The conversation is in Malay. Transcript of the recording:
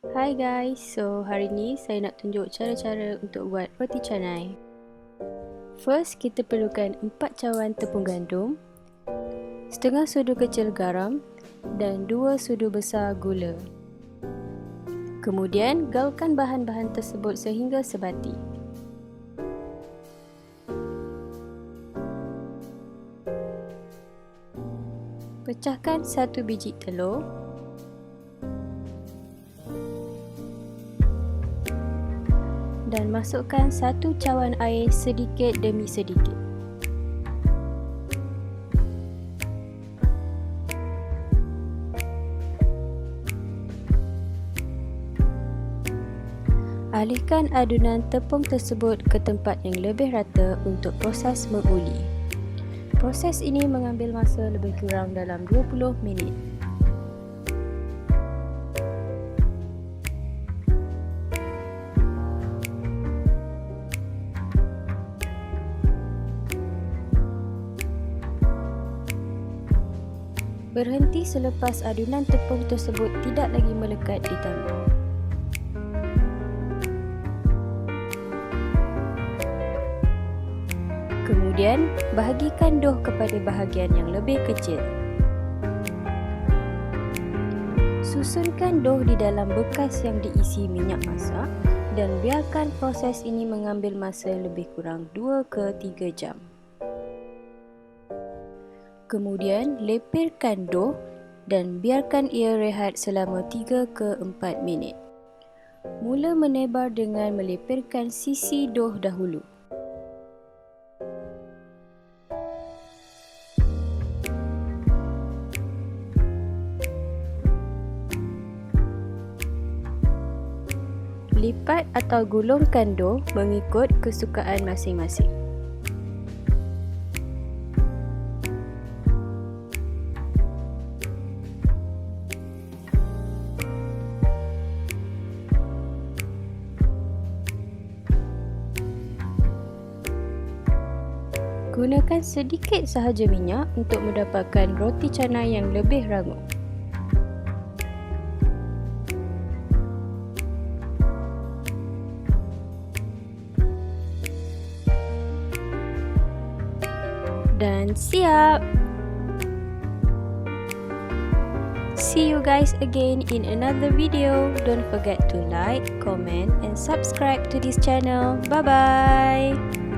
Hai guys, so hari ni saya nak tunjuk cara-cara untuk buat roti canai. First, kita perlukan 4 cawan tepung gandum, setengah sudu kecil garam dan 2 sudu besar gula. Kemudian, gaulkan bahan-bahan tersebut sehingga sebati. Pecahkan 1 biji telur. Dan masukkan 1 cawan air sedikit demi sedikit. Alihkan adunan tepung tersebut ke tempat yang lebih rata untuk proses menguli. Proses ini mengambil masa lebih kurang dalam 20 minit. Berhenti selepas adunan tepung tersebut tidak lagi melekat di tangan. Kemudian, bahagikan doh kepada bahagian yang lebih kecil. Susunkan doh di dalam bekas yang diisi minyak masak dan biarkan proses ini mengambil masa lebih kurang 2 ke 3 jam. Kemudian, lepirkan doh dan biarkan ia rehat selama 3 ke 4 minit. Mula menebar dengan melepirkan sisi doh dahulu. Lipat atau gulungkan doh mengikut kesukaan masing-masing. Gunakan sedikit sahaja minyak untuk mendapatkan roti canai yang lebih rangup. Dan siap! See you guys again in another video. Don't forget to like, comment and subscribe to this channel. Bye bye!